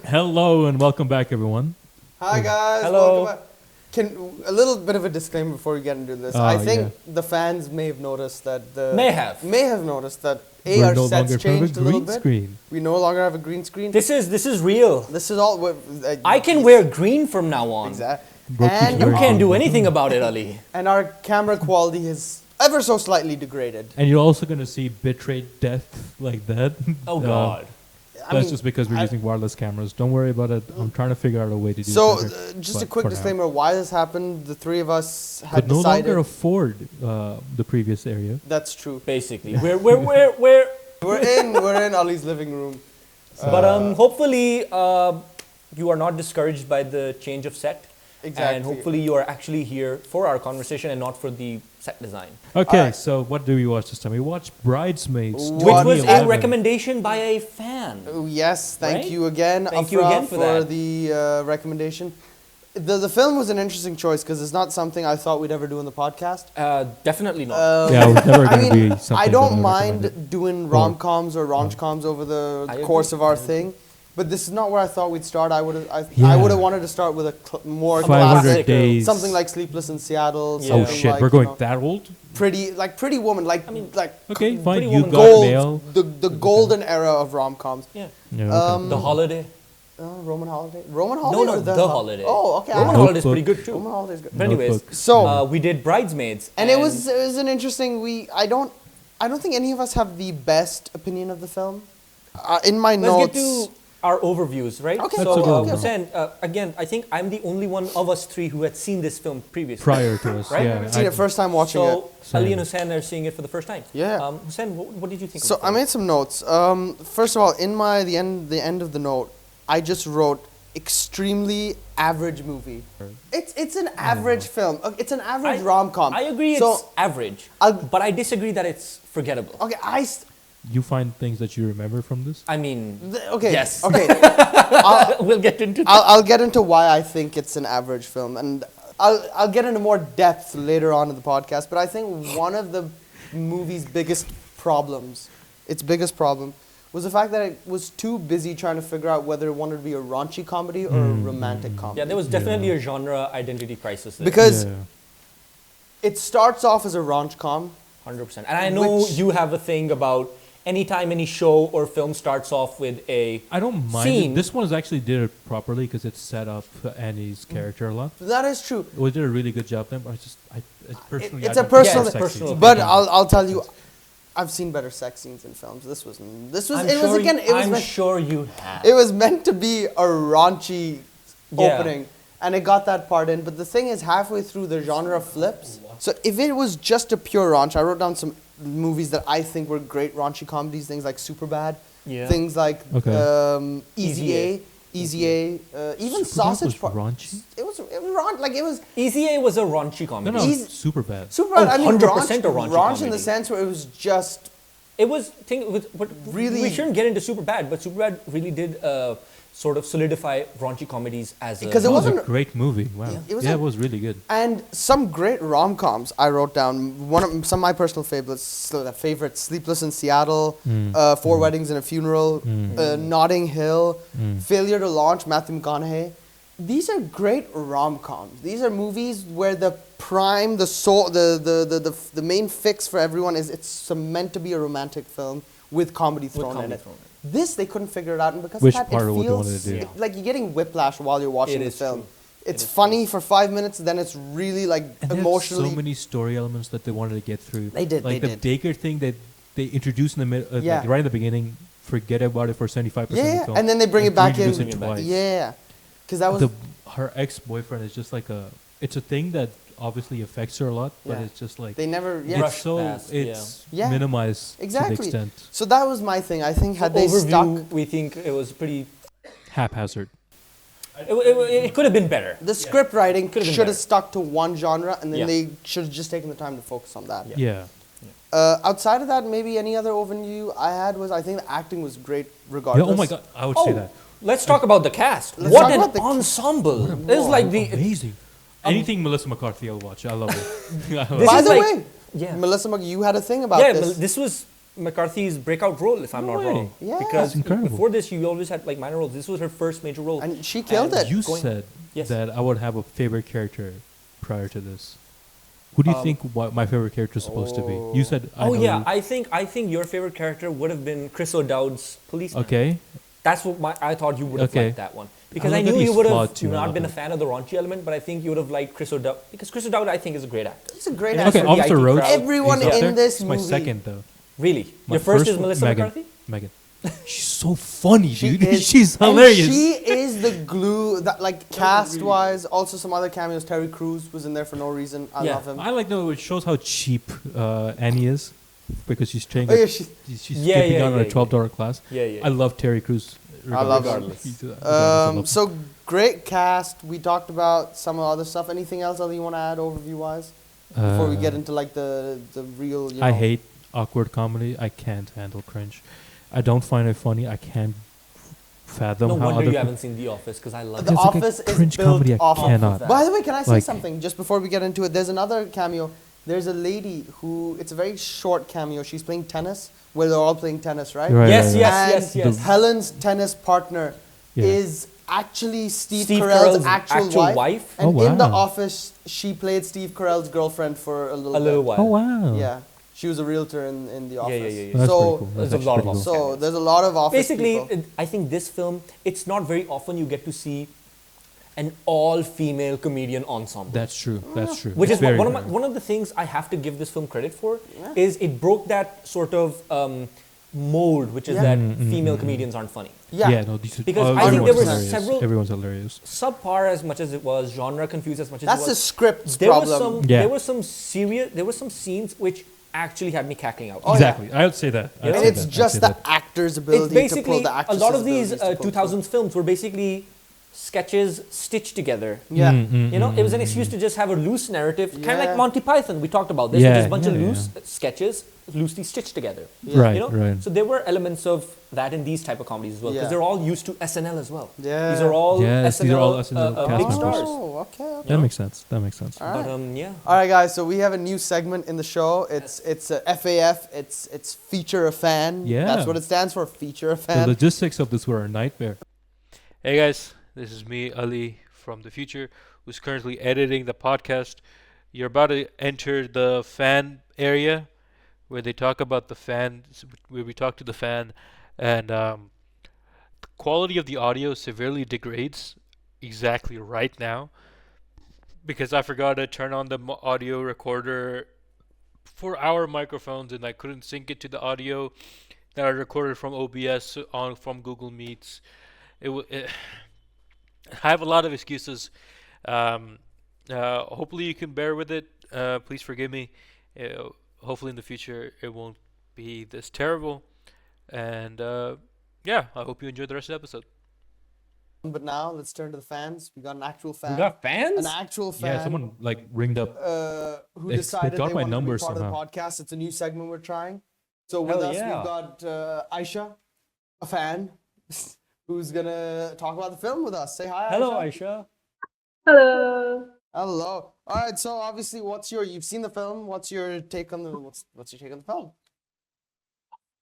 Hello and welcome back, everyone. Hi guys. Hello. Welcome back. A little bit of a disclaimer before we get into this. I think the fans may have noticed that May have noticed that We're our no sets longer changed a little bit. screen. We no longer have a green screen. this is real. This is all. I can wear green from now on. Exactly. Bro keeps And You wearing can't do green. anything about it, Ali. and our camera quality is ever so slightly degraded. And you're also going to see bitrate death like that. Oh God. That's just because we're using wireless cameras. Don't worry about it. I'm trying to figure out a way to do So, it. just a quick disclaimer: why this happened? The three of us had Could no decided. longer afford the previous area. That's true. Basically, we're We're in Ali's living room. but hopefully you are not discouraged by the change of set. Exactly. And hopefully you are actually here for our conversation and not for the set design. Okay, Alright. so what do we watch this time? We watched Bridesmaids. Which Which was a 2011. recommendation by a fan. Oh, yes, thank Right? you again. Thank you Afra, again for that. the recommendation. The film was an interesting choice because it's not something I thought we'd ever do on the podcast. Definitely not. Yeah, it was never I going to mean, be something I that don't we mind recommended. doing rom-coms or ronch-coms over the I course agree. of our thing, but this is not where I thought we'd start. I would have Yeah. wanted to start with a more 500 classic, days. something like Sleepless in Seattle. Yeah. Oh something shit, like, we're you going know, that old? Pretty Woman, like Okay, fine. Pretty You Woman got gold, mail. the golden era of rom-coms. Yeah. Yeah, okay. The Holiday. Roman Holiday, Roman Holiday, No, or The Holiday. Oh, okay. Roman Notebook. Holiday is pretty good too. Roman Holiday is good. But anyways, Notebook. So we did Bridesmaids. and it was an interesting. I don't think any of us have the best opinion of the film. In my Let's notes, get to our overviews, right? Okay, So, okay. Hussain, again, I think I'm the only one of us three who had seen this film previously. Prior to us, Right? yeah. I've seen it first time watching it. So, Ali and Hussain are seeing it for the first time. Yeah. Hussain, what did you think So of the I film? made some notes. First of all, in the end of the note, I just wrote extremely average movie. It's an average film. It's an average rom-com. I agree So it's average, but I disagree that it's forgettable. okay, You find things that you remember from this? I mean, okay. Yes. Okay. we'll get into that. I'll get into why I think it's an average film, and I'll get into more depth later on in the podcast. But I think one of the movie's biggest problems, its biggest problem, was the fact that it was too busy trying to figure out whether it wanted to be a raunchy comedy or a romantic comedy. Yeah, there was definitely a genre identity crisis there. Because Yeah. it starts off as a raunch com. 100%. And I know Which- you have a thing about anytime any show or film starts off with a I don't mind scene. it. This one actually did it properly because it set up Annie's character a lot. That is true. We did a really good job there, but I personally, It's I a don't personal- like Yeah, it's sex personal. scenes. But I don't I'll like tell sex you, scenes. I've seen better sex scenes in films. This was I'm meant sure you have. it was meant to be a raunchy Yeah. opening, and it got that part in. But the thing is, halfway through, the genre flips. So if it was just a pure raunch, I wrote down some movies that I think were great raunchy comedies. Things like Superbad, Yeah. things like Okay. Easy A, even Superbad Sausage was Party. raunchy? It was raunch, like it was Easy A was a raunchy comedy. No, Easy- super bad. Superbad. Oh, I mean, 100% a raunchy raunch in the comedy. sense where it was just. It was but Really- we shouldn't get into Superbad, but Superbad really did sort of solidify raunchy comedies as Because a it It was a wasn't- great movie. Wow. It was yeah, a- it was really good. And some great rom-coms I wrote down. Some of my personal favorites, Sleepless in Seattle, Four Weddings and a Funeral, Notting Hill, Failure to Launch, Matthew McConaughey. These are great rom-coms. These are movies where the prime, the soul, the main fix for everyone is it's meant to be a romantic film with comedy thrown in comedy it. thrown in. This they couldn't figure it out, and because Which of that, part it of what they feels wanted to do. like you're getting whiplash while you're watching It the is film. true. It's It is funny for 5 minutes, then it's really like And they had emotionally. so many story elements that they wanted to get through. They did, Like they the did. Baker thing that they introduced in the middle, Yeah. like right at the beginning. Forget about it for 75% of Yeah, the film. and then they bring it back in. reintroduce it twice. Yeah, because that was Her ex-boyfriend is just like it's a thing that obviously affects her a lot, but Yeah. it's just like they never. Yeah, it's Brushed so past, it's yeah. minimized to the Exactly. extent so that was my thing. I think had they Overview, stuck we think it was pretty. haphazard. It could have been better. the script writing Could've been should have better. stuck to one genre, and then Yeah. they should have just taken the time to focus on that. Yeah. Outside of that, maybe any other overview I had was I think the acting was great Yeah. regardless. Oh my god, I would say that. Let's talk about the cast. Let's What talk an about the- ensemble! This is like the Amazing. Anything Melissa McCarthy, I'll watch. I love it. I love This By is the like- way, yeah. Melissa, you had a thing about Yeah, this. this was McCarthy's breakout role, if I'm No not way. wrong. Yeah. Because That's incredible. before this, you always had like minor roles. This was her first major role. And she killed it. You Going- said Yes. that I would have a favorite character prior to this. Who do you think what my favorite character is supposed to be? You said. I Oh know yeah, you- I think your favorite character would have been Chris O'Dowd's policeman. Okay. That's what I thought you would have Okay. liked that one. Because I I love that knew you he's would flawed have too, I not love been a that. fan of the raunchy element, but I think you would have liked Chris O'Dowd. Because Chris O'Dowd, I think, is a great actor. He's a great You know, actor. for Okay, the Officer IT Roach. crowd. Everyone is up in there. this It's my movie- second though. Really? My Your first is one- Melissa Megan. McCarthy? Megan. She's so funny, She dude. is- She's and hilarious. she is the glue that, like, cast-wise. Also, some other cameos. Terry Crews was in there for no reason. I Yeah. love him. I like no. It shows how cheap Annie is because she's training. Oh, yeah, she's she's Yeah, skipping yeah, out on yeah, a $12 class. Yeah, yeah. I love Terry Crews. I love him. Regardless. Regardless, I love him. So great cast. We talked about some other stuff. Anything else that you want to add overview-wise before we get into like the real? You know, I hate awkward comedy. I can't handle cringe. I don't find it funny. I can't fathom No how wonder other you haven't seen The Office, because I love The it. It's like a Office is cringe built comedy I off of cannot. that. By the way, can I say Like- something just before we get into it? There's another cameo. There's a lady who, it's a very short cameo. She's playing tennis, where they're all playing tennis, right? Right, Yes, right, yes, right. And yes, yes. Helen's tennis partner Yeah. is actually Steve, Steve Carell's Carell's actual wife. Oh, And in the wow. office, she played Steve Carell's girlfriend for a little A little bit. while. Oh wow. Yeah. She was a realtor in the Yeah, office. yeah, yeah, yeah. That's So, pretty cool. There's That's a lot actually of pretty cool. so there's a lot of office Basically, people. I think this film, it's not very often you get to see an all-female comedian ensemble. That's true. That's true. Which It's is one very of, my, rare. one of the things I have to give this film credit for, is it broke that sort of mold, which is Yeah. that female comedians aren't funny. Yeah. No, these are, Because I think there everyone's was hilarious. several- Everyone's hilarious. Subpar as much as it was, genre confused as much as That's it the was. script's There problem. was some, Yeah. there were some scenes which actually had me cackling out. Oh, yeah. Exactly. I would say that. I'd And say and it's that. I'd just say the that. actor's It's ability to pull basically, the a actress's lot of these abilities to pull 2000s films were basically sketches stitched together. Yeah. You know, it was an excuse to just have a loose narrative, kind of Yeah. like Monty Python. We talked about this, Yeah, which is a bunch of yeah, loose sketches, loosely stitched together. Right, You know, right. so there were elements of that in these type of comedies as well, because Yeah. they're all used to SNL as well. Yeah. These are all Yes, SNL, these are all SNL cast big members. stars. Oh, okay. That makes sense. That makes sense. All right. But yeah, All right, guys. So we have a new segment in the show. It's FAF. It's feature a fan. Yeah. That's what it stands for. Feature a The fan. logistics of this were a nightmare. Hey guys, this is me, Ali, from the future, who's currently editing the podcast. You're about to enter the fan area, where they talk about the fans, where we talk to the fan, and the quality of the audio severely degrades exactly right now, because I forgot to turn on the audio recorder for our microphones, and I couldn't sync it to the audio that I recorded from OBS from Google Meets. I have a lot of excuses. Hopefully you can bear with it. Please forgive me. Hopefully in the future it won't be this terrible. And yeah, I hope you enjoy the rest of the episode. But now let's turn to the fans. We got an actual fan. we got fans. An actual fan. Yeah, someone like ringed up. Who They decided got they my wanted number to be part somehow. of the podcast. It's a new segment we're trying. So with Hell us, yeah. we've got Aisha, a fan, who's gonna talk about the film with us. Say hi, Hello, Aisha. Aisha. Hello. Hello. All right. So obviously, you've seen the film. What's your take on what's your take on the film?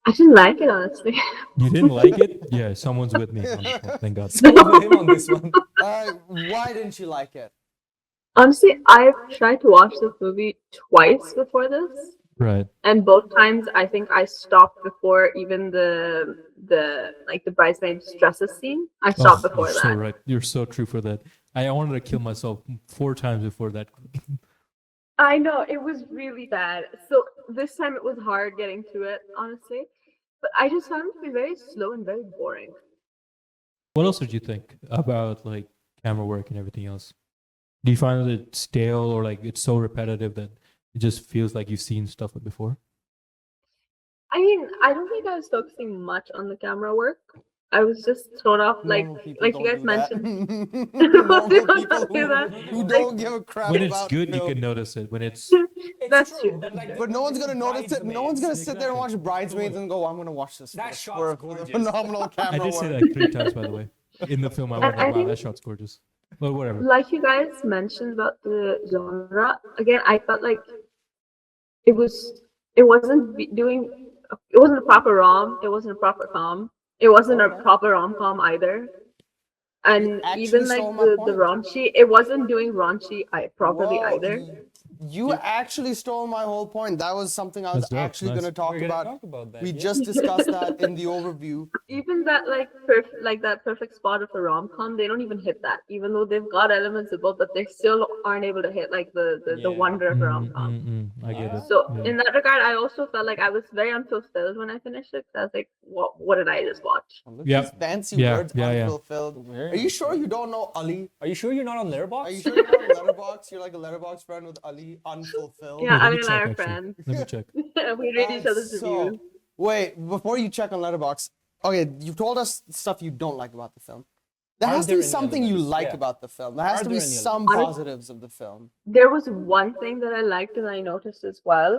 I didn't like it, honestly. You didn't like it? Yeah, someone's with me. On this one, thank God. With him on this one. Why didn't you like it? Honestly, I've tried to watch this movie twice before this, Right. and both times I think I stopped before even the bridesmaids dresses scene. I stopped Oh, before you're that. so right. You're so true for that. I wanted to kill myself 4 times before that. I know, it was really bad. So this time it was hard getting to it, honestly. But I just found it to be very slow and very boring. What else did you think about like camera work and everything else? Do you find it stale or like it's so repetitive that it just feels like you've seen stuff before? I mean, I don't think I was focusing much on the camera work. I was just thrown off, Normal people like don't you guys do that. mentioned. Normal People people don't do that. who don't give a crap When it's about good, you film. can notice it. When it's That's true. But no one's gonna notice it. No one's gonna sit there and watch Bridesmaids and go, "I'm gonna watch this." That first shot's for gorgeous. phenomenal I camera did say work. that 3 times by the way. In the film I went, I wow, think- that shot's gorgeous. But whatever. Like you guys mentioned about the genre, again, I felt like it wasn't doing It wasn't a proper rom. It wasn't a proper com. It wasn't a Okay. proper rom-com either. And Actually even like stole my the point. raunchy, it wasn't doing raunchy properly Whoa, either. you actually stole my whole point. That was something I was That's dope, actually nice. going to talk We're gonna about. talk about that. We yeah. just discussed that in the overview. Even that like that perfect spot of the rom-com, they don't even hit that. Even though they've got elements of both, but they still aren't able to hit like the Yeah. wonder of a rom-com. I get it. So Yeah. in that regard, I also felt like I was very unfulfilled when I finished it. 'Cause I was like, what did I just watch? Look Yep. these fancy Yeah, words, yeah, yeah. unfulfilled. Very Are you nice. sure you don't know Ali? Are you sure you're not on Are Letterboxd? you sure you're not a letterbox? You're like a letterbox friend with Ali, unfulfilled. Yeah, Let I me mean, our check, actually. friends. Let me check. We read each other's reviews. Wait, before you check on Letterboxd, okay, you've told us stuff you don't like about the film. There Are has to there be any something you elements? like Yeah. about the film. There has Are to be there any some elements? positives of the film. There was one thing that I liked and I noticed as well,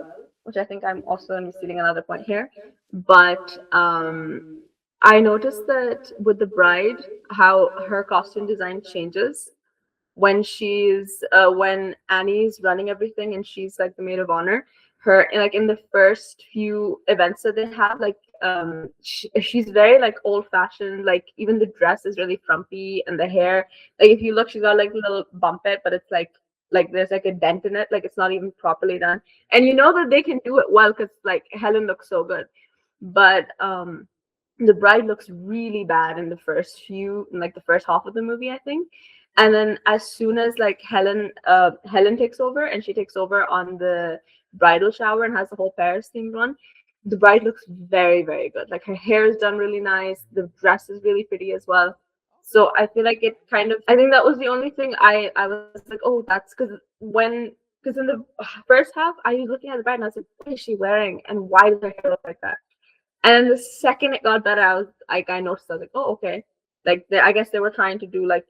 which I think I'm also misleading another point here. But I noticed that with the bride, how her costume design changes when Annie's running everything and she's like the maid of honor. Her like in the first few events that they have, like she's very like old fashioned. Like even the dress is really frumpy and the hair. Like if you look, she's got like a little bumpet, but it's like there's like a dent in it. Like it's not even properly done. And you know that they can do it well because like Helen looks so good, but the bride looks really bad in the like the first half of the movie, I think. And then as soon as like Helen takes over and she takes over on the bridal shower and has the whole Paris themed one, the bride looks very, very good. Like her hair is done really nice, the dress is really pretty as well. So I feel like it kind of I think that was the only thing I was like, oh, that's because in the first half I was looking at the bride and I was like, what is she wearing and why does her hair look like that? And the second it got better, I noticed. I was like, oh, okay. Like I guess they were trying to do like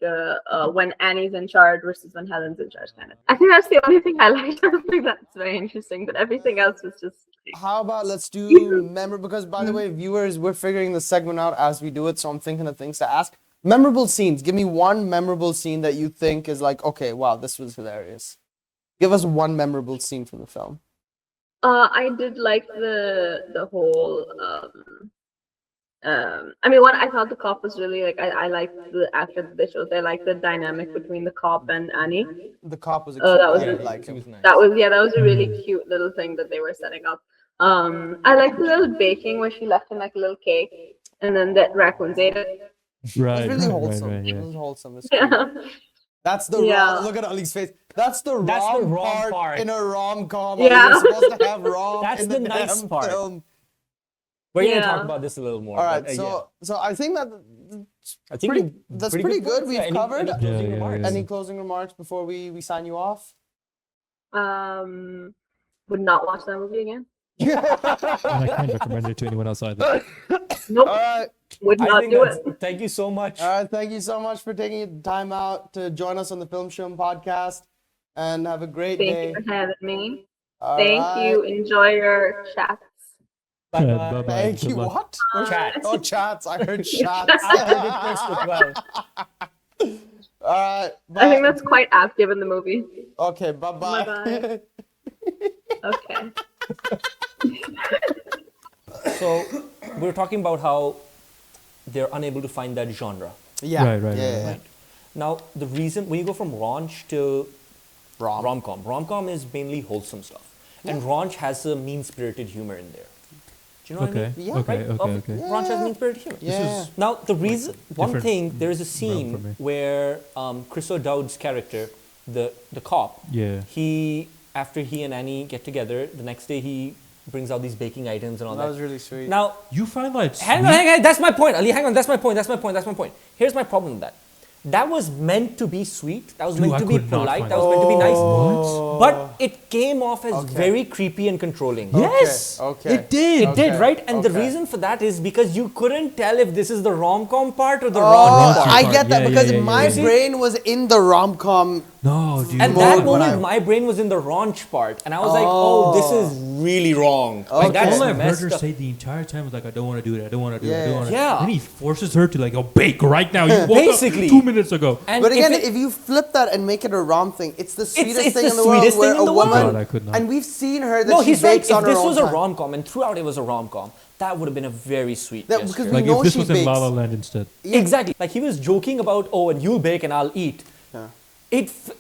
when Annie's in charge versus when Helen's in charge kind of. I think that's the only thing I liked. I think that's very interesting, but everything else was just. How about let's do memorable? Because by the way, viewers, we're figuring the segment out as we do it, so I'm thinking of things to ask. Memorable scenes. Give me one memorable scene that you think is like, okay, wow, this was hilarious. Give us one memorable scene from the film. I did like the whole I mean, one I thought the cop was really like I liked the after the visuals. I liked the dynamic between the cop and Annie. The cop was a that was I a- did like He him. was nice. That was a really cute little thing that they were setting up. I liked the little baking where she left him like a little cake, and then that raccoons ate it. Right, It's really right, wholesome. right, It yeah. was wholesome. It's cute. Yeah. That's the Yeah. rom. Look at Ali's face. That's the That's the rom rom part. in a rom-com. Yeah. You're supposed to have rom That's in the the nice damn part. film. We're gonna Yeah. talk about this a little more. All right, but, so I think that I think pretty- that's pretty good. points. We've Any covered- closing Yeah, yeah, remarks? yeah. any closing remarks before we sign you off? Would not watch that movie again. And I can't recommend it to anyone else either. Nope. All right. Would I not think do that's, it. thank you so much. All right, thank you so much for taking time out to join us on the Film Shilm podcast, and have a great Thank day. you for having me. All Thank right. you. Enjoy your chats. Bye Bye-bye. bye. Thank Good you. luck. What? Chats. Oh, chats. I heard chats. I heard it first as well. All right. Bye. I think that's quite apt given the movie. Okay. Bye-bye. Bye-bye. Okay. So we were talking about how they're unable to find that genre. Yeah. Right, right, yeah, right, yeah. Right. Now the reason when you go from raunch to Rom. rom-com is mainly wholesome stuff, and raunch has a mean-spirited humor in there. Do you know what I Okay, mean? Yeah. okay, Right? okay, Of- okay. Raunch has mean-spirited humor. Yeah. Now the reason, one different thing, there is a realm for scene me. where Chris O'Dowd's character, the cop, Yeah. after he and Annie get together, the next day he brings out these baking items and all That that. was really sweet. Now You find that hang on, that's my point, Ali. Hang on, that's my point. Here's my problem with that. That was meant to be sweet. That was Dude, meant I to be could not polite. find That was meant to be nice. What? But it came off as Okay. very creepy and controlling. Yes. Okay. It did. It did, Okay, right? And the okay. reason for that is because you couldn't tell if this is the rom-com part or the Oh, raunch Raunchy part. I part. get that Yeah, because yeah, yeah, my yeah. brain was in the rom-com No, dude. And More that when moment, I- my brain was in the raunch part, and I was like, "Oh, this is really wrong." Like Okay. that's all I've heard messed her up. say the entire time was like, I don't want to do it, I don't want to do it, I don't Yeah. want to. Yeah. Then he forces her to like, oh, bake right now. You woke Basically. up 2 minutes ago. And But again, it- if you flip that and make it a rom thing, it's the sweetest it's thing the in the world. sweetest Where thing in a the woman, world. God, I could not. and we've seen her that no, she he's right. bakes If on her this own was a time. rom-com, and throughout it was a rom-com, that would have been a very sweet That- gesture. because we Like know if this she was in La bakes. La Land instead. Yeah. Exactly. Like he was joking about, oh, and you'll bake and I'll eat. Yeah.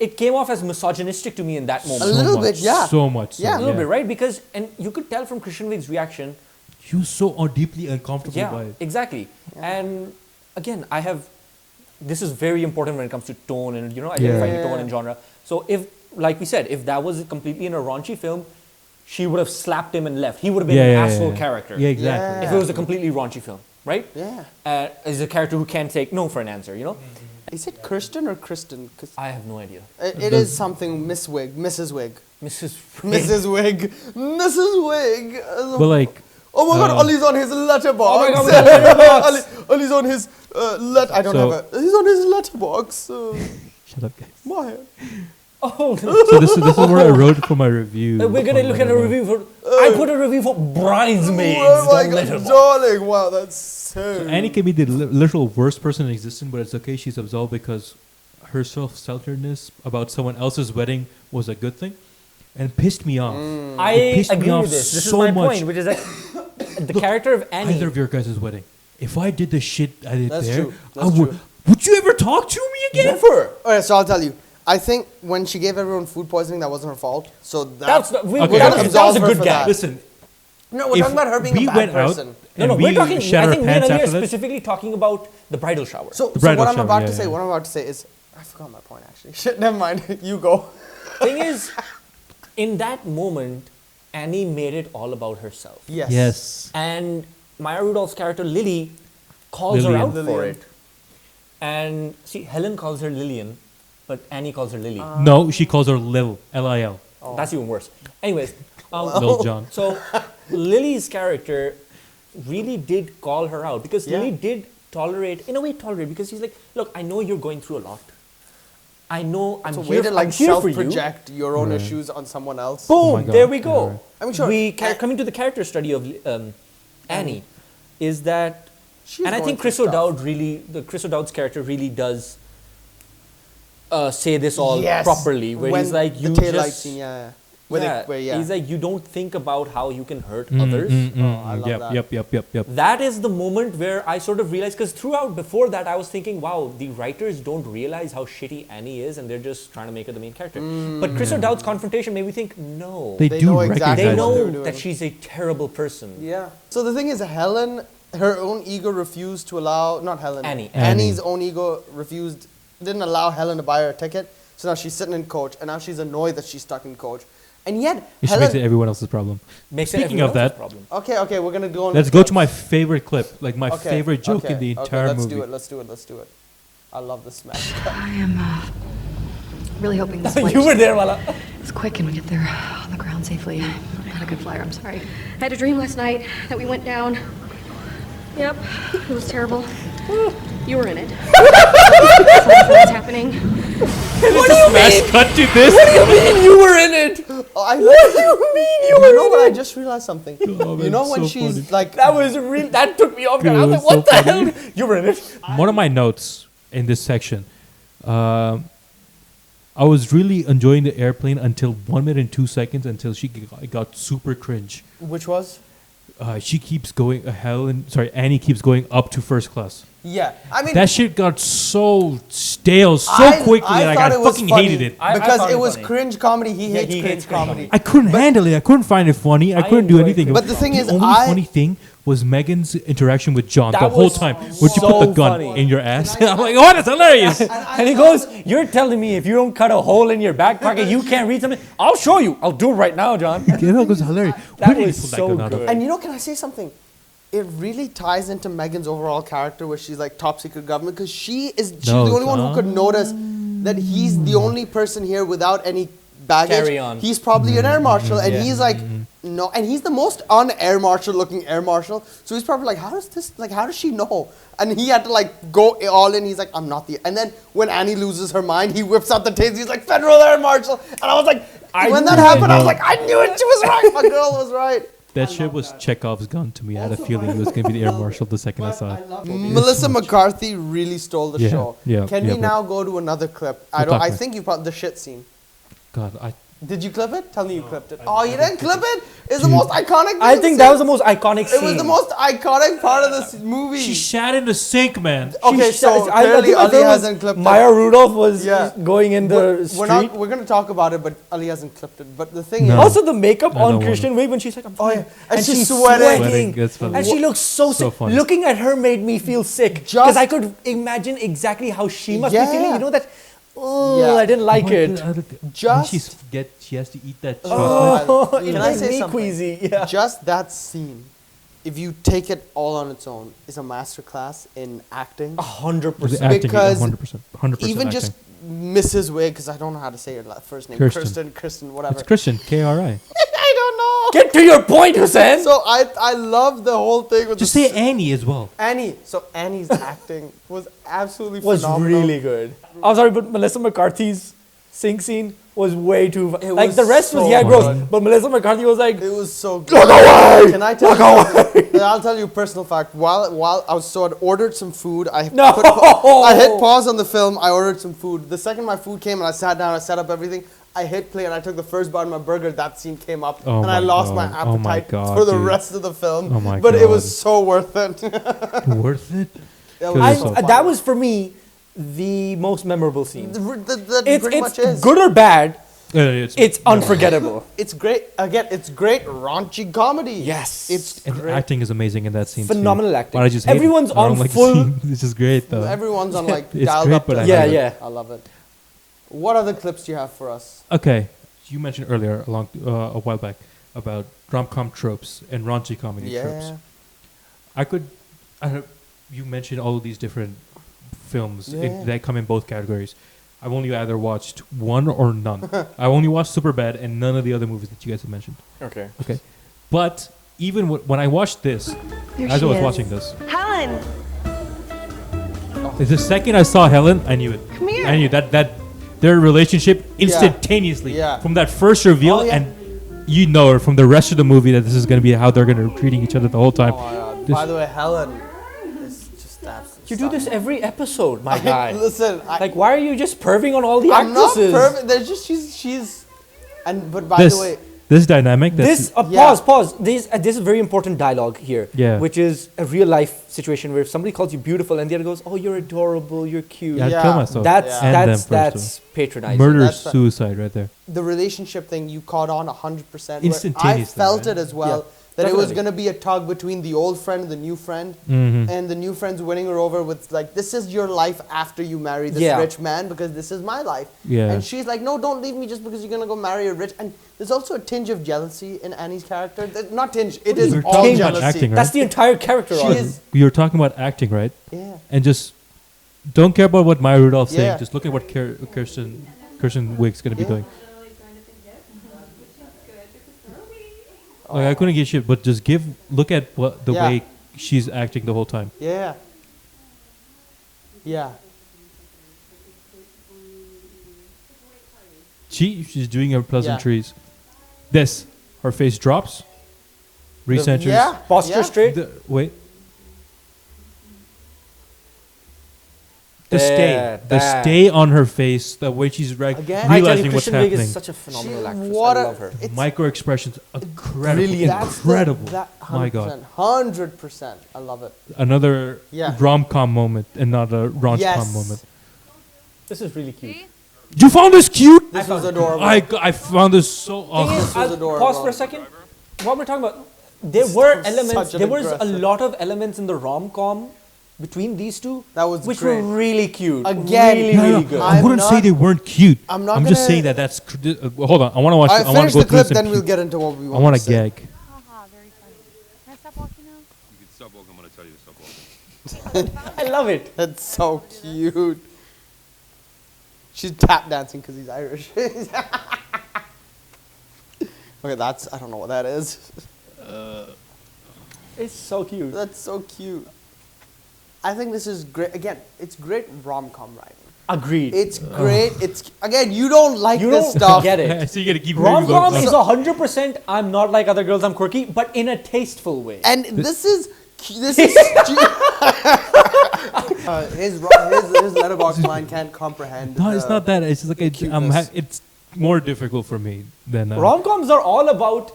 It came off as misogynistic to me in that moment. A little much, bit, yeah. So much. So, Yeah. A little bit, right? Because, and you could tell from Christian Wiig's reaction, He was so deeply uncomfortable by yeah, it. exactly. And again, this is very important when it comes to tone and, identifying Yeah. tone and genre. So if, like we said, if that was completely in a raunchy film, she would have slapped him and left. He would have been an asshole character. Yeah, exactly. Yeah. If it was a completely raunchy film, right? Yeah. As a character who can't take no for an answer, Is it Kirsten or Kristen? 'Cause I have no idea. it is something Miss Wig, Mrs. Wig. Mrs. Mrs. Wig. Mrs. Wig. But like, Oh my god, Ali's on his letterbox. Oh my God, we got letterbox. Ali's on his I don't So- have a. He's on his letterbox. shut up, guys. Mahir. Oh, So this is where I wrote for my review. we're gonna on look at a Letterboxd. review for. I put a review for Bridesmaids. Oh my on god, Letterboxd. darling. Wow, that's so. Annie can be the literal worst person in existence, but it's okay. She's absolved because her self-centeredness about someone else's wedding was a good thing, and pissed me off. I It pissed me agree off with this. This so is my much. point, which is that the Look, character of Annie. Either of your guys' wedding. If I did the shit I did That's there, true. I That's would. true. Would you ever talk to me again? Never. Okay, so I'll tell you. I think when she gave everyone food poisoning, that wasn't her fault. So That's that. we, Okay, we're okay. talking- that Absolve was a her good for gag. that. Listen, No, we're if talking about her being we a bad went person. out No, no, and we're we talking. shat I our think me and pants Ali are after that, specifically talking about the bridal shower. So bridal what I'm shower, about yeah, to say, yeah. what I'm about to say is, I forgot my point actually. Shit, never mind. You go. Thing is, in that moment, Annie made it all about herself. Yes. yes. And Maya Rudolph's character Lily calls her Lillian. out for Lillian. it. And see, Helen calls her Lillian, but Annie calls her Lily. No, she calls her Lil, L-I-L, That's even worse. Anyways, Lil John. so Lily's character really did call her out because Yeah. Lily did tolerate, in a way, because he's like, look, I know you're going through a lot. I know I'm So here, way to like I'm here for you. self-project your own issues on someone else. Boom! Oh my God, There we yeah, go. right. I mean, sure. Coming to the character study of Annie, is that, She's and I going think through Chris stuff. O'Dowd Chris O'Dowd's character really does say this all Yes. properly, where When he's like, the you taillight just, scene, yeah. he's like, you don't think about how you can hurt Mm, others. I love yep, that. yep. That is the moment where I sort of realized, because throughout before that, I was thinking, wow, the writers don't realize how shitty Annie is, and they're just trying to make her the main character. But Chris O'Dowd's confrontation made me think, no, They They do know recognize exactly they it. what they're know doing. that she's a terrible person. Yeah. So the thing is, Helen, her own ego refused to allow, not Helen. Annie. Annie's own ego didn't allow Helen to buy her a ticket. So now she's sitting in coach, and now she's annoyed that she's stuck in coach. And yet, Which Helen. makes it everyone else's problem. Makes it Speaking everyone of else's that, problem. Okay, we're gonna go on. let's with go clips. to my favorite clip, like my Okay, favorite joke okay, in the okay, entire movie. Let's do it. I love this smash. I am really hoping this flight You were there, Mala. is quick and we get there on the ground safely. I'm not a good flyer, I'm sorry. I had a dream last night that we went down. Yep, it was terrible. You were in it. What's happening? Smash cut to this. You were in it. What do you mean you know what? I just realized something. Oh, you know man, when so she's funny. like, That was real. That took me off guard. I was It like, was what so the funny. hell? You were in it. One of my notes in this section, I was really enjoying the airplane until 1 minute and 2 seconds until she got super cringe. which was? She keeps going, Annie keeps going up to first class. Yeah, I mean, That shit got so stale so quickly, like thought I it was fucking funny hated it. I because found it it was funny. cringe comedy. He Yeah, hates he cringe hates cringe comedy. I couldn't handle it. I couldn't find it funny. I couldn't do enjoyed anything. it. But the thing is, only I- funny thing was Megan's interaction with John That the whole was time. Would you put so the gun funny. in your ass? I'm like, oh, that's hilarious. And he goes, you're telling me if you don't cut a hole in your back pocket, you can't read something? I'll show you. I'll do it right now, John. That was hilarious. That Where did he was pull that so gun out of? good. And you know, can I say something? It really ties into Megan's overall character, where she's like top secret government, because she's the only one who could notice that he's the only person here without any baggage. Carry on. He's probably an air marshal, and yeah. he's like, no, and he's the most un-air marshal looking air marshal. So he's probably like, how does she know? And he had to like go all in. He's like, I'm not the. And then when Annie loses her mind, he whips out the taser. He's like, Federal Air Marshal. And I was like, when that happened, I was like, I knew it. She was right. My girl was right. That shit was Chekhov's gun to me. I had a feeling he was going to be the air marshal the second I saw it. Melissa McCarthy really stole the show. Yeah, Can yeah, we now go to another clip? I think you probably the shit scene. God, Did you clip it? Tell me you clipped it. Oh, you didn't clip it? It's the most iconic thing. I think that was the most iconic scene. It was the most iconic part of this movie. she shat in the sink, man. Okay, so clearly Ali hasn't clipped it. Maya Rudolph was going in the street. We're going to talk about it, but Ali hasn't clipped it. But the thing is... Also, the makeup I on don't Kristen Wiig when she's like, I'm fine. And she's sweating. That's funny. And she looks so sick. funny. Looking at her made me feel sick. Because I could imagine exactly how she must be feeling. You know that, I didn't like it. Just... She has to eat that chocolate. Oh, it Can I made say me something? queasy. Yeah. Just that scene, if you take it all on its own, is a masterclass in acting. 100%. Acting, Because 100% even acting. just Mrs. Wiig, because I don't know how to say her first name. Kristen, whatever. It's Christian, K-R-I. I don't know. Get to your point, Hussain. So I love the whole thing with Just the say Annie as well. Annie. So Annie's acting was absolutely Was phenomenal. really good. I'm sorry, but Melissa McCarthy's sink scene was way too... It like, was the rest was, so gross. good. But Melissa McCarthy was like... It was so good. Look away! Can I tell you? I'll tell you a personal fact. While I was I'd ordered some food. I hit pause on the film. I ordered some food. The second my food came and I sat down, I set up everything. I hit play and I took the first bite of my burger. That scene came up and I lost my appetite for the rest of the film. Oh my but God. it was so worth it. Worth it? That was for me the most memorable scene. That It's pretty much is. good or bad. It's It's unforgettable. It's great. Again, it's great raunchy comedy. Yes. It's and great. acting is amazing in that scene. Phenomenal too. acting. But I just hate Everyone's it. I don't on like the full- scene. This is great though. Everyone's on like It's dialed great, up. but to I Yeah, love it. yeah. I love it. What other clips do you have for us? Okay, you mentioned earlier a while back about rom-com tropes and raunchy comedy tropes. You mentioned all of these different films that come in both categories. I've only either watched one or none. I've only watched Superbad and none of the other movies that you guys have mentioned. Okay. Okay, but even when I watched this, as I was watching this, Helen, the second I saw Helen, I knew it. come here. I knew that their relationship instantaneously from that first reveal, and you know from the rest of the movie that this is going to be how they're going to be treating each other the whole time. Oh my God. This- By the way, Helen is just absolutely You do this stunning. every episode, my guy. Listen, Like, why are you just perving on all the I'm not actresses? perfect. There's just she's, and but by the way, This dynamic. This pause. This is very important dialogue here. Yeah. Which is a real life situation where if somebody calls you beautiful and the other goes, "Oh, you're adorable, you're cute." Yeah, I'd Yeah. kill myself. That's And them first, that's patronizing. murder That's right. suicide right there. the relationship thing you caught on 100%. Instantaneously, I felt right? it as well. Yeah, that it was definitely. going to be a tug between the old friend and the new friend. Mm-hmm. And the new friend's winning her over with like, this is your life after you marry this Yeah. rich man because this is my life. Yeah. And she's like, no, don't leave me just because you're going to go marry a rich. And there's also a tinge of jealousy in Annie's character. Not tinge, it is We're all talking about jealousy. acting, right? That's the entire character She arc. is, You're talking about acting, right? yeah. And just don't care about what Maya Rudolph's Yeah. saying. Just look at what Kirsten Wiig's going to be Yeah. doing. Like, I couldn't get shit, but just look at what the way she's acting the whole time. Yeah. Yeah. She's doing her pleasantries. This, her face drops, recenters. Yeah. Posture straight. Wait. The There, the that. stay on her face, the way she's Again, I tell you, realizing what's Kristen Wiig happening. is such a phenomenal actress. what I a- love her. it's- Micro expressions, incredible, Brilliant. That's incredible. That My God, 100%. I love it. another Yeah. rom-com moment and not a raunch-com Yes. moment. This is really cute. You found this cute? This was adorable. I found this so Thing awesome. is, This was I'll adorable. pause for a second. What we're talking about, there were was elements, such an there was a aggressive- lot of elements in the rom-com between these two, That was which great. were really cute. Again, really, No, no, really no, good. I I'm wouldn't say not- they weren't cute. I'm not I'm just gonna- saying that's. Hold on, I want to watch. I I want finish to go the through clip, some. then we'll get into what we I want want to to say. gag. Haha, very funny. Can I stop walking now? You can stop walking, I'm going to tell you to stop walking. I love it. That's so cute. She's tap dancing because he's Irish. Okay, that's I don't know what that is. It's so cute. That's so cute. I think this is great. Again, it's great rom-com writing. Agreed. It's great. It's again, you don't like you this don't stuff. get it. So you gotta keep Rom-com moving. is 100%. I'm not like other girls. I'm quirky, but in a tasteful way. And this is his letterbox mind can't comprehend. No, it's not that. It's just like it's more difficult for me than Rom-coms are all about,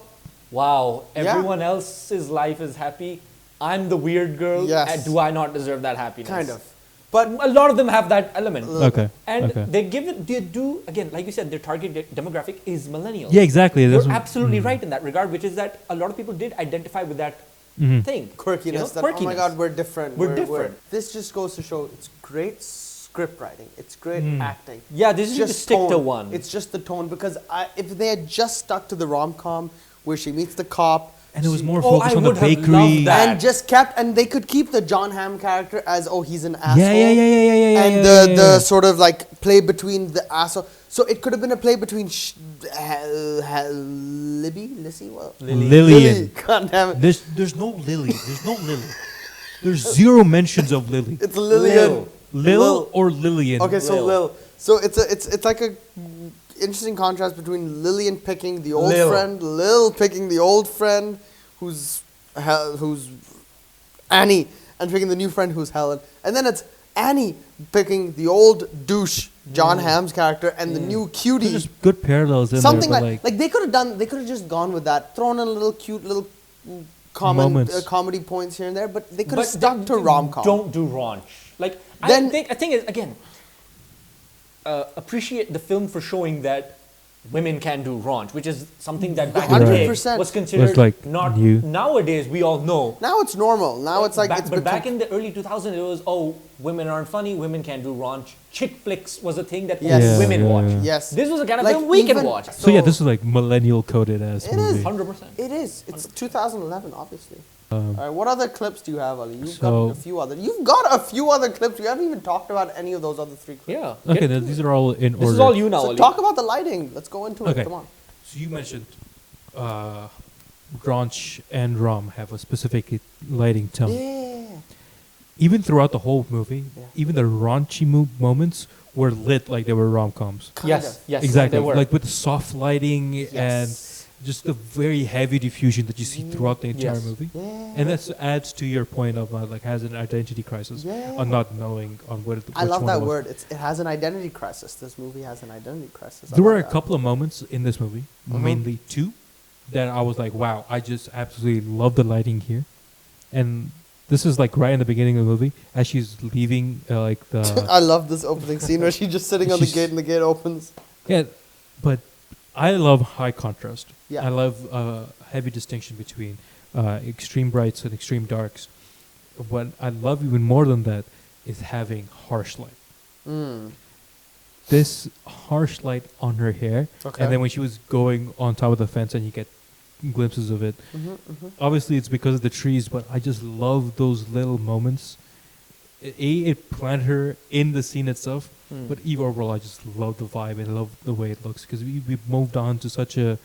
wow, everyone else's life is happy. I'm the weird girl. Yes. And do I not deserve that happiness? Kind of. But a lot of them have that element. Okay. And okay. they do, again, like you said, their target demographic is millennials. Yeah, exactly. You're absolutely right in that regard, which is that a lot of people did identify with that thing. Quirkiness. You know, That, oh my God, we're different. We're different. This just goes to show it's great script writing. It's great acting. Yeah, this is just stick to one. It's just the tone because if they had just stuck to the rom-com where she meets the cop. And it was more Oh, focused I on the would have bakery. loved that. And just kept, and they could keep the John Hamm character as, oh, he's an asshole. Yeah. And the sort of like play between the asshole. So it could have been a play between Lizzie? Well, Lillian. God damn it. There's no Lily. There's no Lily. There's zero mentions of Lily. It's Lillian. Lil or Lillian. Okay, so Lil. Lil. So it's like a interesting contrast between Lillian picking the old Lil. friend, Lil picking the old friend, who's Annie, and picking the new friend who's Helen, and then it's Annie picking the old douche John Hamm's character and the new cutie. There's just good parallels in Something there. But like they could have just gone with that, thrown in a little cute little comedy points here and there, but they could have stuck to rom-com. Don't do raunch. Like, Then- I think is, again, appreciate the film for showing that women can do raunch, which is something that back in the day 100%. was considered Was like not new. Nowadays we all know. Now it's normal. Now it's like But back in the early 2000s, it was, oh, women aren't funny, women can't do raunch. Chick flicks was a thing that Yes. only women watch. Yes. This was a kind of Like film we can even- watch. so yeah, this is like millennial coded as It movie. is. 100%. It is. It's 2011, obviously. All right, what other clips do you have, Ali? You've got So- a few other. You've got a few other clips. We haven't even talked about any of those other three clips. Yeah. Okay, then these are all in order. This is all you now, So Ali. talk about the lighting. Let's go into Okay. it. Come on. So you mentioned Ranch and Rom have a specific lighting tone. Yeah. Even throughout the whole movie, Yeah. even the raunchy moments were lit like they were rom-coms. Yes, yes, Exactly. they were. Like with the soft lighting and Yes. just the very heavy diffusion that you see throughout the entire Yes. movie. Yeah. And that adds to your point of like has an identity crisis Yeah. on not knowing on what which I love one that it was. word. It has an identity crisis. This movie has an identity crisis. I There were love a that. couple of moments in this movie, Uh-huh. mainly two, that I was like, wow, I just absolutely love the lighting here. And this is like right in the beginning of the movie as she's leaving like the I love this opening scene where she's just sitting on the She's- gate and the gate opens. yeah, but I love high contrast. Yeah. I love heavy distinction between extreme brights and extreme darks. What I love even more than that is having harsh light. Mm. This harsh light on her hair, Okay. and then when she was going on top of the fence, and you get glimpses of it. Obviously, it's because of the trees, but I just love those little moments. It planted her in the scene itself, but overall, I just love the vibe and love the way it looks because we've moved on to such a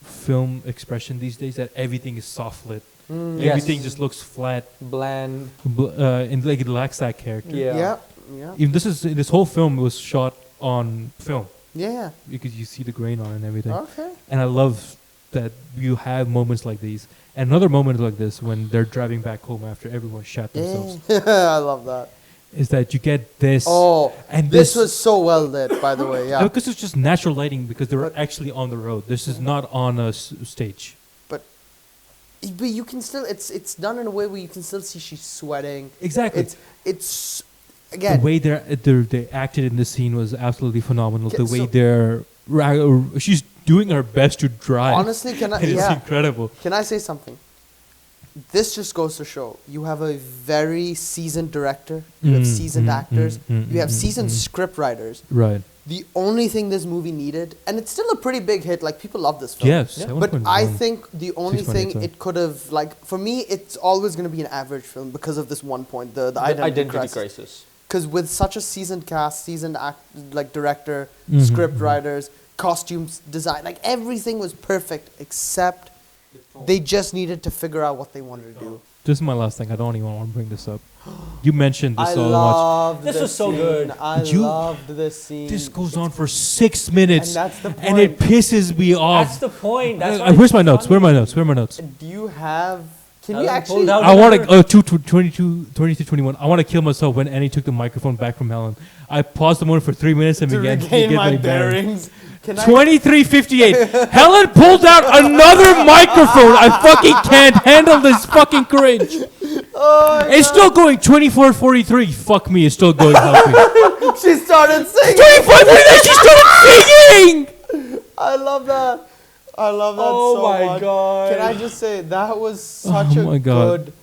film expression these days that everything is soft lit. Everything just looks flat, Bland. and like it lacks that character. Yeah. Yeah. Yeah. Even this whole film was shot on film Yeah. because you see the grain on it and everything. Okay. And I love that you have moments like these. And another moment like this when they're driving back home after everyone shot themselves I love that. is that you get this. Oh, and this was so well lit, by the way. Yeah. because it's just natural lighting because they were But- actually on the road. This is not on a stage. But you can still, it's done in a way where you can still see she's sweating. Exactly. It's The again. way they acted in this scene was absolutely phenomenal. Okay, The way so- she's doing her best to drive. Honestly, can I? And it's Yeah. incredible. Can I say something? This just goes to show you have a very seasoned director. You have seasoned actors. You have seasoned script writers. Right. The only thing this movie needed, and it's still a pretty big hit. Like people love this film. Yes. But I think the only 6.8, thing sorry. it could have, like, for me, it's always going to be an average film because of this one point, the identity crisis. Because with such a seasoned cast, seasoned director, script writers, costumes, design, like everything was perfect except they just needed to figure out what they wanted to do. This is my last thing. I don't even want to bring this up. You mentioned this I so much. loved This was so scene. good. I You- loved this scene. This goes on for 6 minutes, And that's the and it point. pisses me That's off. the point. That's why Where's it's my so notes? Where are funny. my notes? Where are my notes? Do you have? Can Helen you pulled actually? out- I want to 22, 21. I want to kill myself when Annie took the microphone back from Helen. I paused the moment for 3 minutes and To began regain get my my bearings. bearings. Can I? 23:58. Helen pulled out another microphone. I fucking can't handle this fucking cringe. Oh, my It's still going. 24:43. Fuck me. It's still going. Help me. God. She started singing. 24:43. She started singing. I love that. I love that Oh so my much. God. Can I just say that was such Oh a my God. good.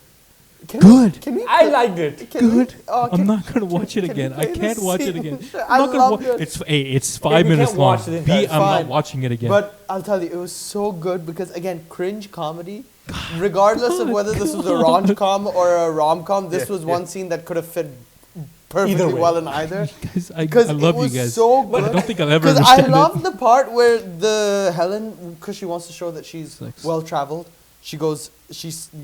Can Good. Can we? I liked it. Can we- Good. oh, I'm can- not gonna watch it can again. we I play can't this watch it scene? again. I I'm not gonna loved it. It's 5 we minutes can't long. watch the B, entire- I'm Fine. not watching it again. But I'll tell you, it was so good because again, cringe comedy, regardless of whether this was a rom-com or a rom-com, this was one scene that could have fit perfectly Either way. well in either. Guys, I Because love it was you guys. so But good. I don't think I'll ever Because I understand love it. the part where the Helen, because she wants to show that she's Sex. well traveled, she goes,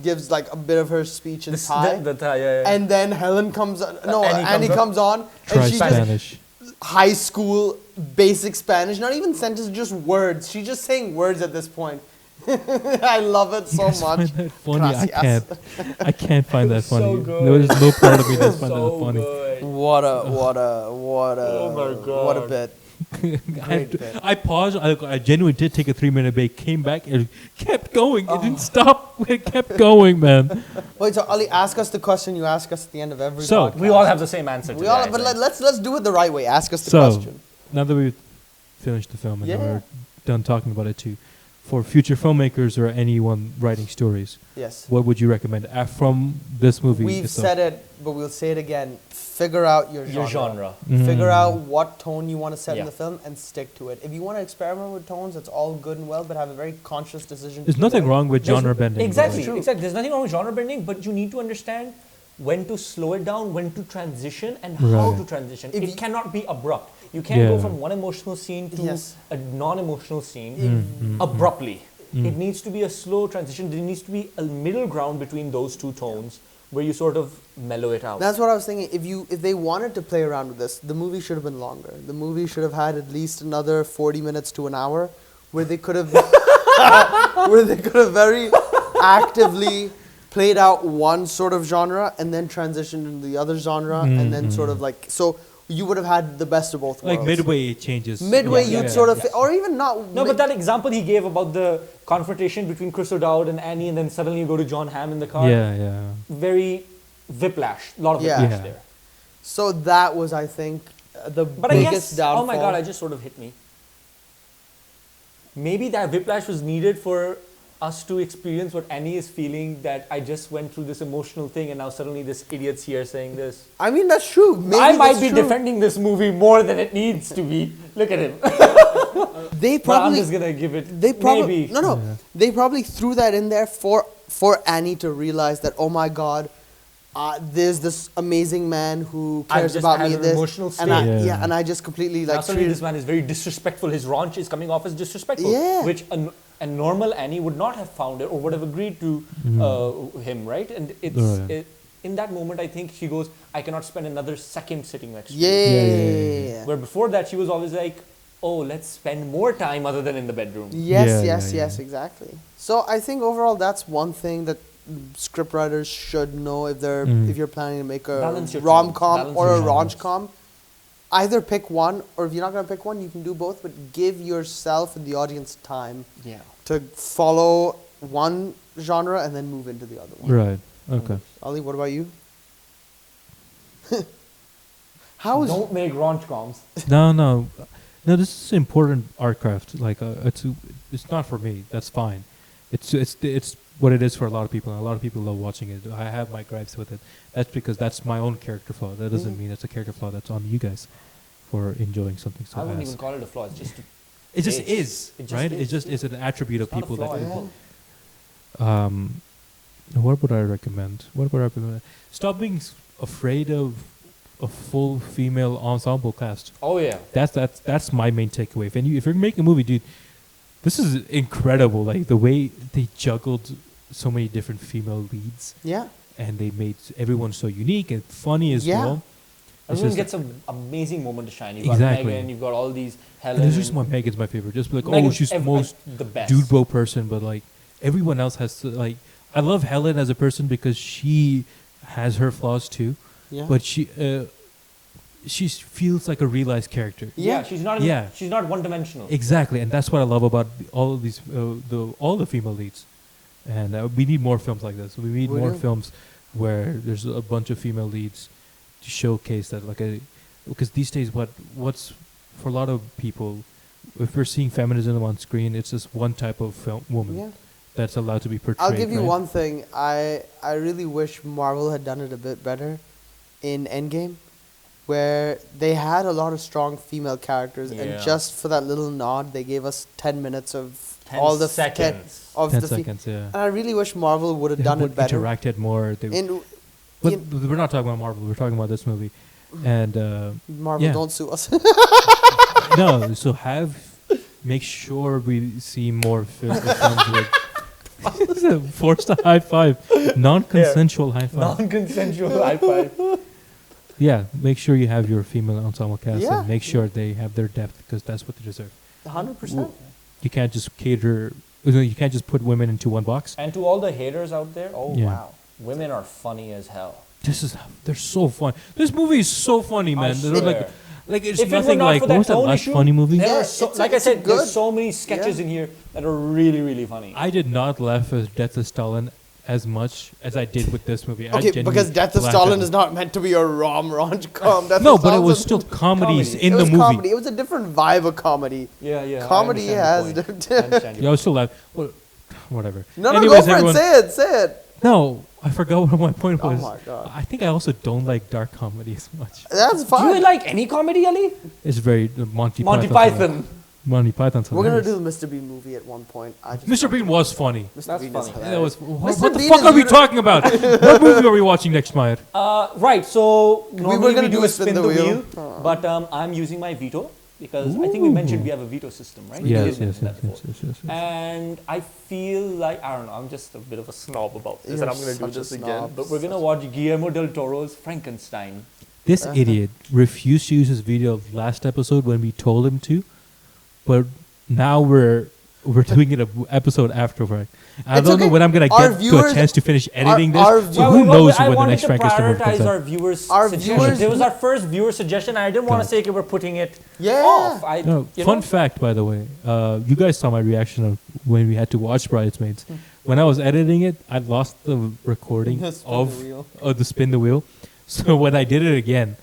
gives like a bit of her speech in Thai, The Thai, yeah. and then Helen comes on, no, Annie Annie comes comes on, Try and she just Spanish. high school basic Spanish, not even sentences, just words. She's just saying words at this point. I love it so You guys much. find that funny? I Gracias. can't. I can't find that It's funny. so good. There is no part of me that's find so that funny. good. What a Oh my what a God. bit. I, bit. I paused. I genuinely did take a 3-minute break. Came back and kept going. It didn't stop. It kept going, man. Wait, so Ali, ask us the question you ask us at the end of every So, podcast. We all have the same answer. We today, all, I but think. let's do it the right way. Ask us the So, question. now that we've finished the film and Yeah. we're done talking about it too, for future filmmakers or anyone writing stories, Yes. what would you recommend from this movie? We've itself? said it, but we'll say it again. Figure out your genre. Your genre. Figure Mm. out what tone you want to set in Yeah. the film and stick to it. If you want to experiment with tones, that's all good and well, but have a very conscious decision. There's to nothing make. wrong with There's- genre bending. by the Exactly, way. True. exactly. There's nothing wrong with genre bending, but you need to understand when to slow it down, when to transition, and how Right. to transition. If It you- cannot be abrupt. You can't go Yeah. from one emotional scene to Yes. a non-emotional scene Mm. abruptly. It needs to be a slow transition. There needs to be a middle ground between those two tones where you sort of mellow it out. That's what I was thinking. If they wanted to play around with this, the movie should have been longer. The movie should have had at least another 40 minutes to an hour, where they could have, very actively played out one sort of genre and then transitioned into the other genre, and then sort of like so. You would have had the best of both Like worlds. midway it changes. Midway, Yeah, you'd yeah, sort of, yeah. or even not. No, but that example he gave about the confrontation between Chris O'Dowd and Annie, and then suddenly you go to John Hamm in the car. Yeah, yeah. Very whiplash. A lot of Yeah. whiplash Yeah. there. So that was, I think, the But I biggest guess, downfall. oh my god, I just sort of hit me. Maybe that whiplash was needed for us to experience what Annie is feeling, that I just went through this emotional thing and now suddenly this idiot's here saying this. I mean, that's true. Maybe I might that's be true. defending this movie more than it needs to be. Look at him. They But I'm probably just gonna give it They probably maybe. no. They probably threw that in there for Annie to realize that, oh my God, there's this amazing man who I've cares just about had me. an This emotional and I, state. yeah, and I just completely Now like suddenly treated. this man is very disrespectful. His raunch is coming off as disrespectful, Yeah. which a normal Annie would not have found it or would have agreed to him, right? And it's Right. in that moment, I think she goes, I cannot spend another second sitting next to you. Yeah. Where before that, she was always like, oh, let's spend more time other than in the bedroom. Yes, Yeah, yes, yeah, yes, exactly. So I think overall that's one thing that scriptwriters should know if they're if you're planning to make a Balance your rom tones, com balance or your a genres. raunch com. Either pick one, or if you're not gonna pick one, you can do both. But give yourself and the audience time Yeah. to follow one genre and then move into the other one. Right. Okay. Ali, what about you? How is Don't make raunch coms. No. This is important art craft. Like, it's not for me. That's fine. It's what it is for a lot of people. And a lot of people love watching it. I have my gripes with it. That's because that's my own character flaw. That doesn't mean it's a character flaw that's on you guys for enjoying something so I wouldn't fast. even call it a flaw. It's just It just It is, just right? is. It just is an attribute of not a people flaw that. at all. What would I recommend? Stop being afraid of a full female ensemble cast. Oh yeah. That's my main takeaway. If you're making a movie, dude, this is incredible. Like the way they juggled so many different female leads, Yeah. and they made everyone so unique and funny as Yeah. well. It's Everyone just gets an amazing moment to shine. You've Exactly. got Megan, you've got all these Helen. and there's just why Megan's my favorite. Just like, oh, Megan's she's most the best. dude bro person, but like everyone else has to like. I love Helen as a person because she has her flaws too, Yeah. but she feels like a realized character. Yeah, she's not. Yeah. She's not one-dimensional. Exactly, and that's what I love about all of these, all the female leads, and we need more films like this. We need We more do. films where there's a bunch of female leads to showcase that, because these days, what's for a lot of people, if we're seeing feminism on screen, it's just one type of woman Yeah. that's allowed to be portrayed. I'll give you right? one thing. I really wish Marvel had done it a bit better in Endgame, where they had a lot of strong female characters, Yeah. and just for that little nod, they gave us 10 minutes of 10 all the seconds. of 10 the seconds, yeah. And I really wish Marvel would have They done would it better. interacted more. In But in- we're not talking about Marvel. We're talking about this movie, and Marvel, yeah. don't sue us. no. So make sure we see more films with. This is a forced high five, non-consensual high five. Non-consensual high five. Yeah, make sure you have your female ensemble cast Yeah. and make sure they have their depth because that's what they deserve. 100%. You can't just cater. You can't just put women into one box. And to all the haters out there, oh Yeah. wow, women are funny as hell. They're so fun. This movie is so funny, man. They're swear. like it's If it were nothing not like for what that was that tone last issue, funny movie? There Yeah, are so, it's- like I it's said, good. there's so many sketches Yeah. in here that are really, really funny. I did not laugh at Death of Stalin as much as I did with this movie. I Okay, genuinely because Death of laughed Stalin at is it. not meant to be a rom-com. Death No, of but it Stalin's was a- still comedies Comedy. in it the was movie. comedy. It was a different vibe of comedy. Yeah, yeah. Comedy I has. understand your point. I understand your Yeah, I was still laughing. Well, whatever. No, Anyways, go for everyone- it. Say it. No, I forgot what my point Oh was. my God. I think I also don't like dark comedy as much. That's Do fine. you like any comedy, Ali? It's very Monty Monty Python. Python. Monty Python's We're gonna hilarious. do the Mr. Bean movie at one point. Mr. Bean was funny. Mr. That's Bean funny. is That hilarious. was, Mr. what the Bean fuck is are we uni- talking about? What movie are we watching next, Mahir? Right, so normally gonna we do do a spin the wheel, Oh. but I'm using my veto because I think we mentioned we have a veto system, right? We Yes, did yes, mention yes, that yes, before. yes, yes, yes. And I feel like, I don't know, I'm just a bit of a snob about this, You're and I'm going to do such a this again. snob. But we're going to watch Guillermo del Toro's Frankenstein. This idiot refused to use his video of last episode when we told him to, but now we're doing it a episode afterward. I It's don't know okay. when I'm gonna Our get to a viewers- chance to finish editing our this. So Well, who knows I when the wanted next to Frankenstein movie prioritize comes our out? viewers' Our suggestion. viewers- It was our first viewer suggestion, and I didn't want Go to say, okay, we're putting it Yeah. off. No, fun fact, by the way, you guys saw my reaction of when we had to watch Bridesmaids. When I was editing it, I lost the recording The spin of the wheel. the spin the wheel. So when I did it again,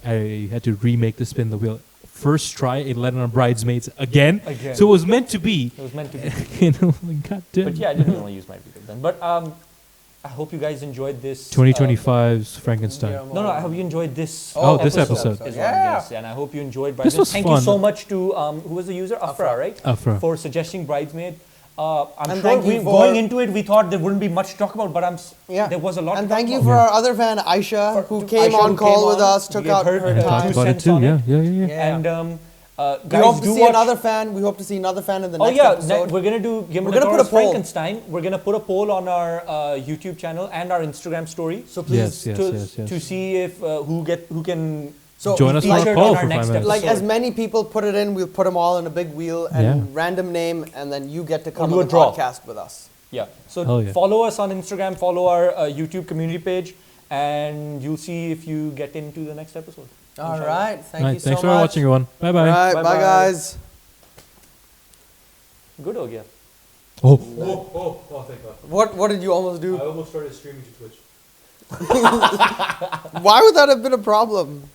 I had to remake the spin the wheel. First try, it landed on Bridesmaids again. Again. So it was meant to be. It was meant to be. You know, like, God damn. But yeah, I didn't want to use my video then. But I hope you guys enjoyed this. 2025's Frankenstein. No, I hope you enjoyed this. Oh, this episode. Is what I'm Yeah. gonna say. And I hope you enjoyed This Bridesmaid. was Thank fun. you so much to who was the user? Afra, right? Afra. For suggesting Bridesmaid. I'm And sure thank you we for- going into it, we thought there wouldn't be much to talk about, but Yeah. there was a lot. And to thank talk you about. for our other fan, Aisha, who came Aisha, on who call came with on. us, took We out heard her her And two talked time. about it cents too. on Yeah, it. yeah, yeah, yeah. Yeah. And We guys, hope to do see watch. another fan. We hope to see another fan in the Oh next yeah, episode. we're gonna do Guillermo We're del gonna put a Toro's poll. Frankenstein. We're gonna put a poll on our YouTube channel and our Instagram story. So Yes, yes, to, yes, yes. to see if who can So Join us for a featured poll on our for next 5 minutes. like episode. as many people put it in, we'll put them all in a big wheel and Yeah. random name, and then you get to come do on a the draw. podcast with us. Yeah. So Hell yeah. follow us on Instagram, follow our YouTube community page, and you'll see if you get into the next episode. All Inshallah. right, thank Right, you so thanks much. for watching, everyone. Bye All bye. right, Bye-bye. bye guys. Good ho gaya. Oh. Thank God. What did you almost do? almost started streaming to Twitch. Why would that have been a problem?